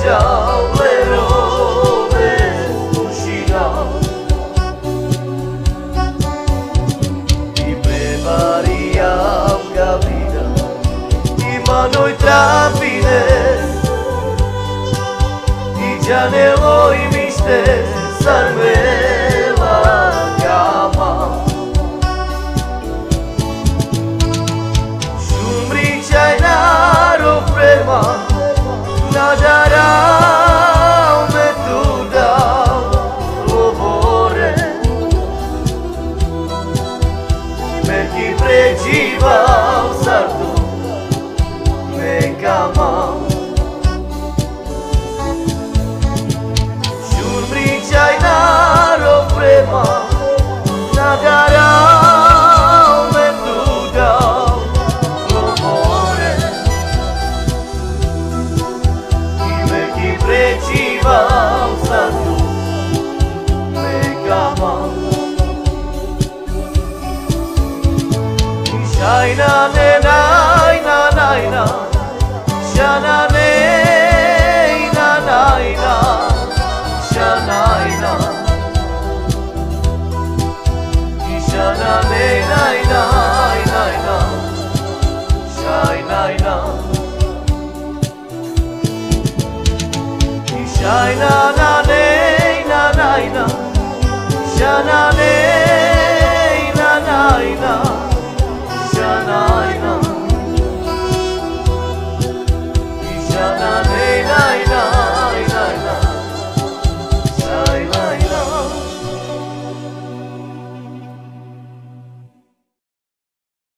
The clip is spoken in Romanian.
ciao le robe uscirà. Ti prepariam capita i manoi trapide i gianeloi miste sarmela cama. Shumri chainaro prema nadara me tu da lovore me ki pregiva sartu me kama. Shumri chainaro prema nadara me tu da lovore me ki pregiva sartu me kama. Shaina ne na na shana ne na shana na shana ne na shaina na shaina